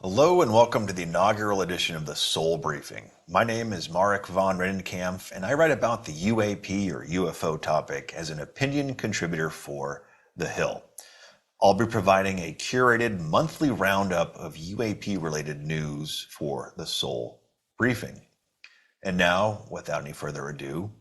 Hello and welcome to the inaugural edition of the Soul Briefing. My name is Marek von Redenkamp and I write about the UAP or UFO topic as an opinion contributor for The Hill. I'll be providing a curated monthly roundup of UAP related news for the Soul Briefing. And now, without any further ado,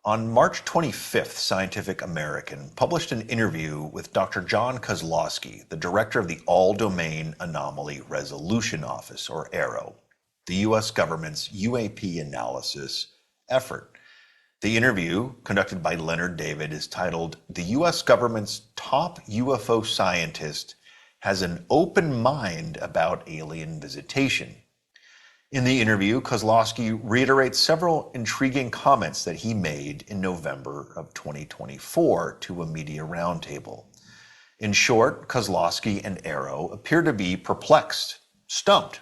on March 25th, Scientific American published an interview with Dr. John Kozlowski, the director of the All-Domain Anomaly Resolution Office, or AARO, the U.S. government's UAP analysis effort. The interview, conducted by Leonard David, is titled, "The U.S. Government's Top UFO Scientist Has an Open Mind About Alien Visitation." In the interview, Kozlowski reiterates several intriguing comments that he made in November of 2024 to a media roundtable. In short, Kozlowski and AARO appear to be perplexed, stumped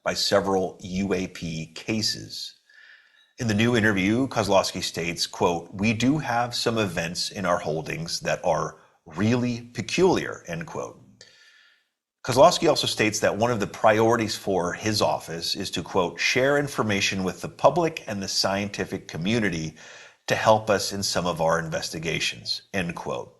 by several UAP cases. In the new interview, Kozlowski states, quote, "We do have some events in our holdings that are really peculiar," end quote. Kozlowski also states that one of the priorities for his office is to, quote, "share information with the public and the scientific community to help us in some of our investigations," end quote.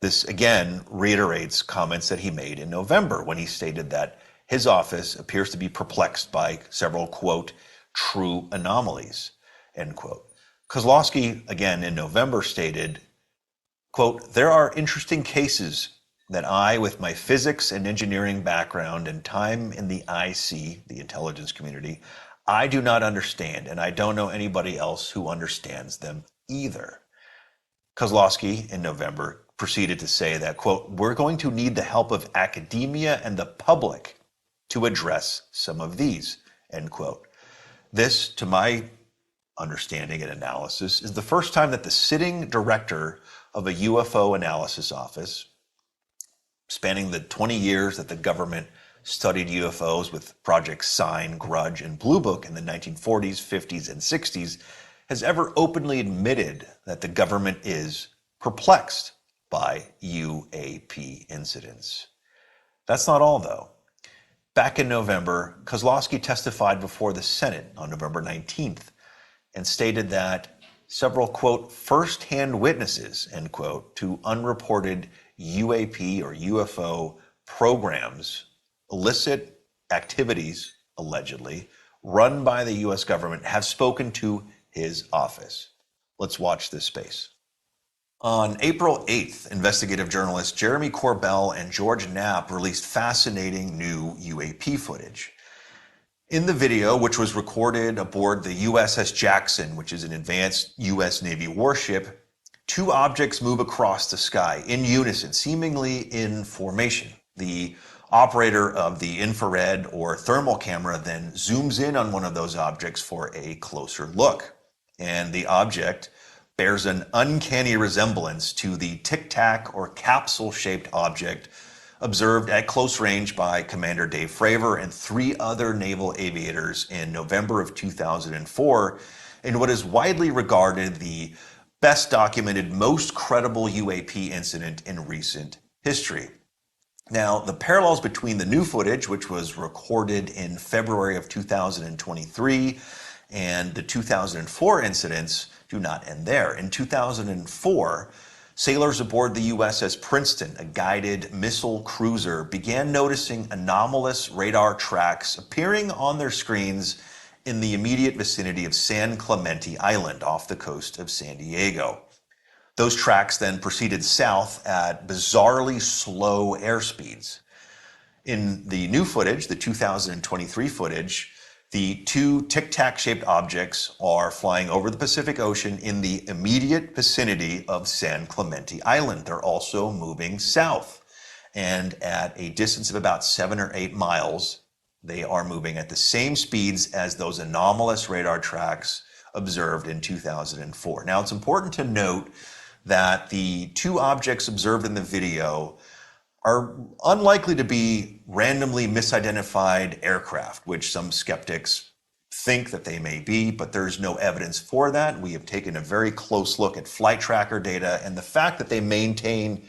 This again reiterates comments that he made in November when he stated that his office appears to be perplexed by several, quote, "true anomalies," end quote. Kozlowski again in November stated, quote, "There are interesting cases that I, with my physics and engineering background and time in the IC, the intelligence community, I do not understand, and I don't know anybody else who understands them either." Kozlowski in November proceeded to say that, quote, "We're going to need the help of academia and the public to address some of these," end quote. This, to my understanding and analysis, is the first time that the sitting director of a UFO analysis office, spanning the 20 years that the government studied UFOs with Project Sign, Grudge, and Blue Book in the 1940s, 50s, and 60s, has ever openly admitted that the government is perplexed by UAP incidents. That's not all, though. Back in November, Kozlowski testified before the Senate on November 19th and stated that several, quote, "first-hand witnesses," end quote, to unreported UAP or UFO programs, illicit activities, allegedly, run by the U.S. government have spoken to his office. Let's watch this space. On April 8th, investigative journalists Jeremy Corbell and George Knapp released fascinating new UAP footage. In the video, which was recorded aboard the USS Jackson, which is an advanced U.S. Navy warship, two objects move across the sky in unison, seemingly in formation. The operator of the infrared or thermal camera then zooms in on one of those objects for a closer look. And the object bears an uncanny resemblance to the tic-tac or capsule-shaped object observed at close range by Commander Dave Fravor and three other naval aviators in November of 2004 in what is widely regarded the best documented, most credible UAP incident in recent history. Now, the parallels between the new footage, which was recorded in February of 2023, and the 2004 incidents do not end there. In 2004, sailors aboard the USS Princeton, a guided missile cruiser, began noticing anomalous radar tracks appearing on their screens in the immediate vicinity of San Clemente Island off the coast of San Diego. Those tracks then proceeded south at bizarrely slow airspeeds. In the new footage, the 2023 footage, the two tic-tac shaped objects are flying over the Pacific Ocean in the immediate vicinity of San Clemente Island. They're also moving south, and at a distance of about 7 or 8 miles, they are moving at the same speeds as those anomalous radar tracks observed in 2004. Now, it's important to note that the two objects observed in the video are unlikely to be randomly misidentified aircraft, which some skeptics think that they may be, but there's no evidence for that. We have taken a very close look at flight tracker data, and the fact that they maintain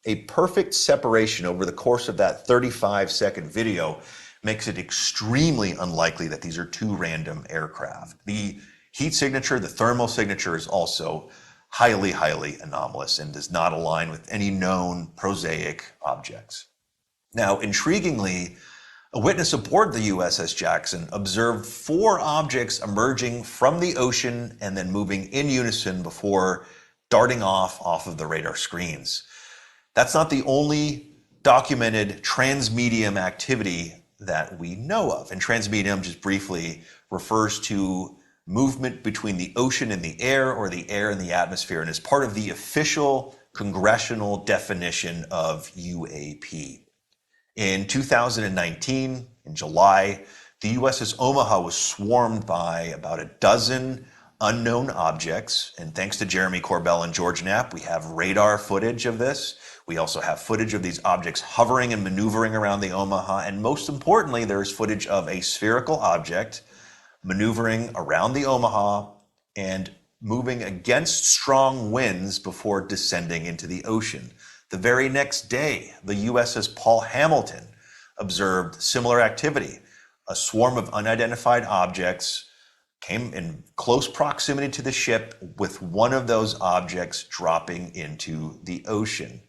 A perfect separation over the course of that 35-second video makes it extremely unlikely that these are two random aircraft. The heat signature, the thermal signature, is also highly, highly anomalous and does not align with any known prosaic objects. Now, intriguingly, a witness aboard the USS Jackson observed 4 objects emerging from the ocean and then moving in unison before darting off of the radar screens. That's not the only documented transmedium activity that we know of. And transmedium, just briefly, refers to movement between the ocean and the air, or the air and the atmosphere, and is part of the official congressional definition of UAP. In 2019, in July, the USS Omaha was swarmed by about a dozen unknown objects. And thanks to Jeremy Corbell and George Knapp, we have radar footage of this. We also have footage of these objects hovering and maneuvering around the Omaha. And most importantly, there's footage of a spherical object maneuvering around the Omaha and moving against strong winds before descending into the ocean. The very next day, the USS Paul Hamilton observed similar activity. A swarm of unidentified objects came in close proximity to the ship, with one of those objects dropping into the ocean.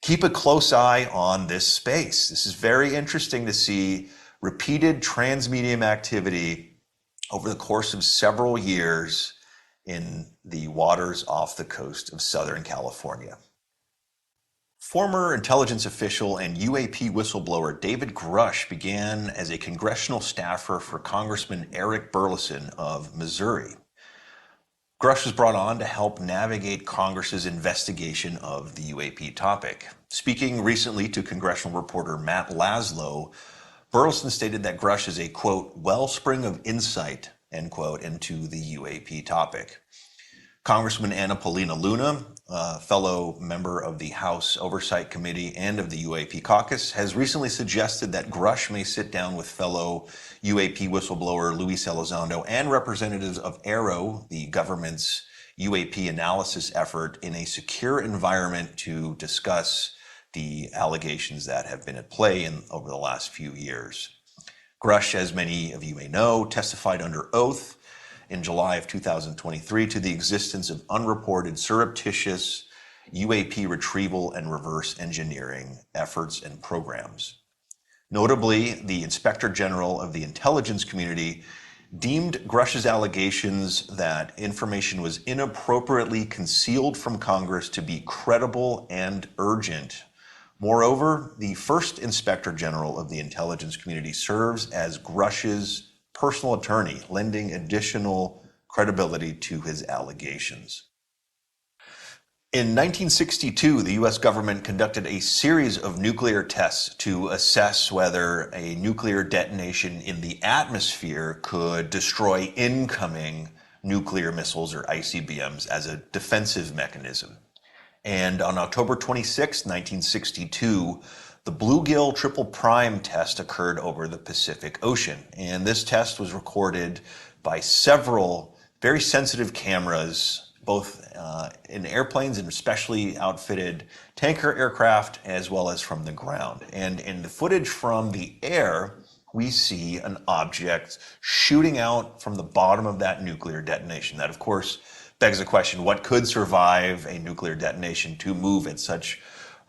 Keep a close eye on this space. This is very interesting to see repeated transmedium activity over the course of several years in the waters off the coast of Southern California. Former intelligence official and UAP whistleblower David Grush began as a congressional staffer for Congressman Eric Burleson of Missouri. Grush was brought on to help navigate Congress's investigation of the UAP topic. Speaking recently to congressional reporter Matt Laszlo, Burleson stated that Grush is a, quote, wellspring of insight, end quote, into the UAP topic. Congressman Anna Paulina Luna, a fellow member of the House Oversight Committee and of the UAP caucus, has recently suggested that Grush may sit down with fellow UAP whistleblower Luis Elizondo and representatives of AARO, the government's UAP analysis effort, in a secure environment to discuss the allegations that have been at play over the last few years. Grush, as many of you may know, testified under oath in July of 2023 to the existence of unreported surreptitious UAP retrieval and reverse engineering efforts and programs. Notably, the Inspector General of the intelligence community deemed Grush's allegations that information was inappropriately concealed from Congress to be credible and urgent. Moreover, the first Inspector General of the intelligence community serves as Grush's personal attorney, lending additional credibility to his allegations. In 1962, the US government conducted a series of nuclear tests to assess whether a nuclear detonation in the atmosphere could destroy incoming nuclear missiles, or ICBMs, as a defensive mechanism. And on October 26, 1962, the Bluegill Triple Prime test occurred over the Pacific Ocean. And this test was recorded by several very sensitive cameras, both in airplanes and especially outfitted tanker aircraft, as well as from the ground. And in the footage from the air, we see an object shooting out from the bottom of that nuclear detonation. That, of course, begs the question, what could survive a nuclear detonation to move at such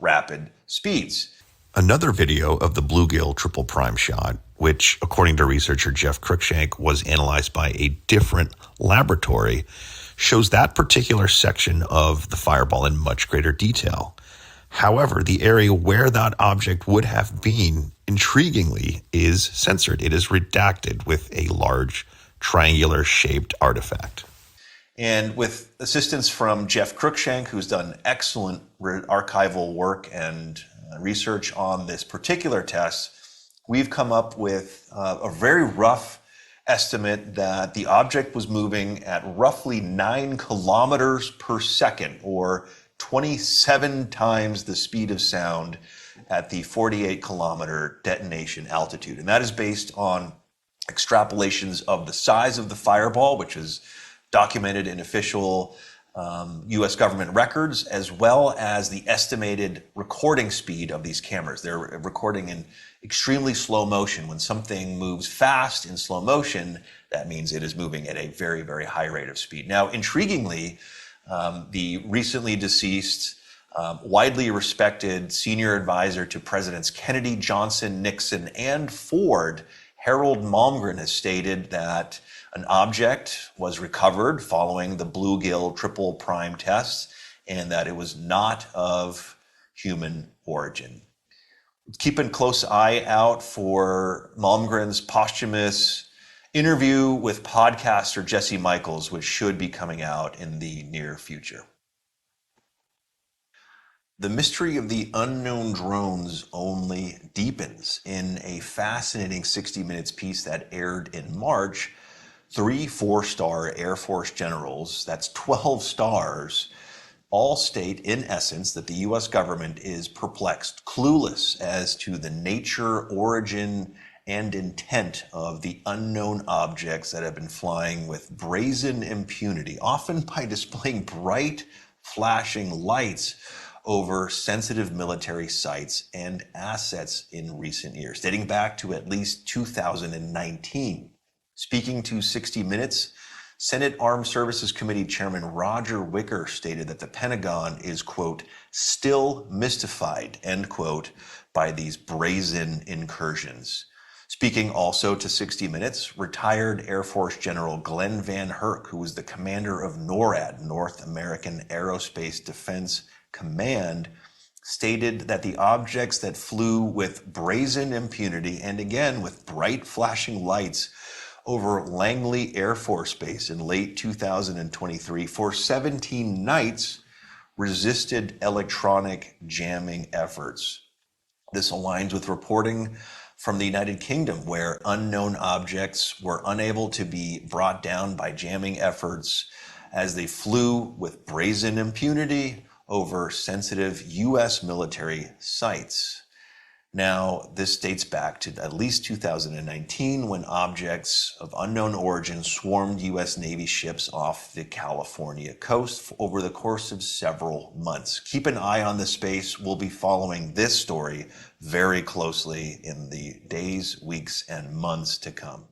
rapid speeds? Another video of the Bluegill Triple Prime shot, which, according to researcher Jeff Cruikshank, was analyzed by a different laboratory, shows that particular section of the fireball in much greater detail. However, the area where that object would have been, intriguingly, is censored. It is redacted with a large triangular-shaped artifact. And with assistance from Jeff Cruikshank, who's done excellent archival work and research on this particular test, we've come up with a very rough estimate that the object was moving at roughly 9 kilometers per second, or 27 times the speed of sound at the 48-kilometer detonation altitude. And that is based on extrapolations of the size of the fireball, which is documented in official U.S. government records, as well as the estimated recording speed of these cameras. They're recording in extremely slow motion. When something moves fast in slow motion, that means it is moving at a very, very high rate of speed. Now, intriguingly, the recently deceased, widely respected senior advisor to Presidents Kennedy, Johnson, Nixon, and Ford, Harold Malmgren, has stated that an object was recovered following the bluegill triple prime tests and that it was not of human origin. Keep a close eye out for Malmgren's posthumous interview with podcaster Jesse Michaels, which should be coming out in the near future. The mystery of the unknown drones only deepens. In a fascinating 60 Minutes piece that aired in March, 3 4-star Air Force generals, that's 12 stars, all state in essence that the U.S. government is perplexed, clueless as to the nature, origin, and intent of the unknown objects that have been flying with brazen impunity, often by displaying bright, flashing lights over sensitive military sites and assets in recent years, dating back to at least 2019. Speaking to 60 Minutes, Senate Armed Services Committee Chairman Roger Wicker stated that the Pentagon is, quote, still mystified, end quote, by these brazen incursions. Speaking also to 60 Minutes, retired Air Force General Glenn Van Herk, who was the commander of NORAD, North American Aerospace Defense Command, stated that the objects that flew with brazen impunity and again with bright flashing lights over Langley Air Force Base in late 2023 for 17 nights resisted electronic jamming efforts. This aligns with reporting from the United Kingdom, where unknown objects were unable to be brought down by jamming efforts as they flew with brazen impunity over sensitive U.S. military sites. Now, this dates back to at least 2019 when objects of unknown origin swarmed U.S. Navy ships off the California coast over the course of several months. Keep an eye on this space. We'll be following this story very closely in the days, weeks, and months to come.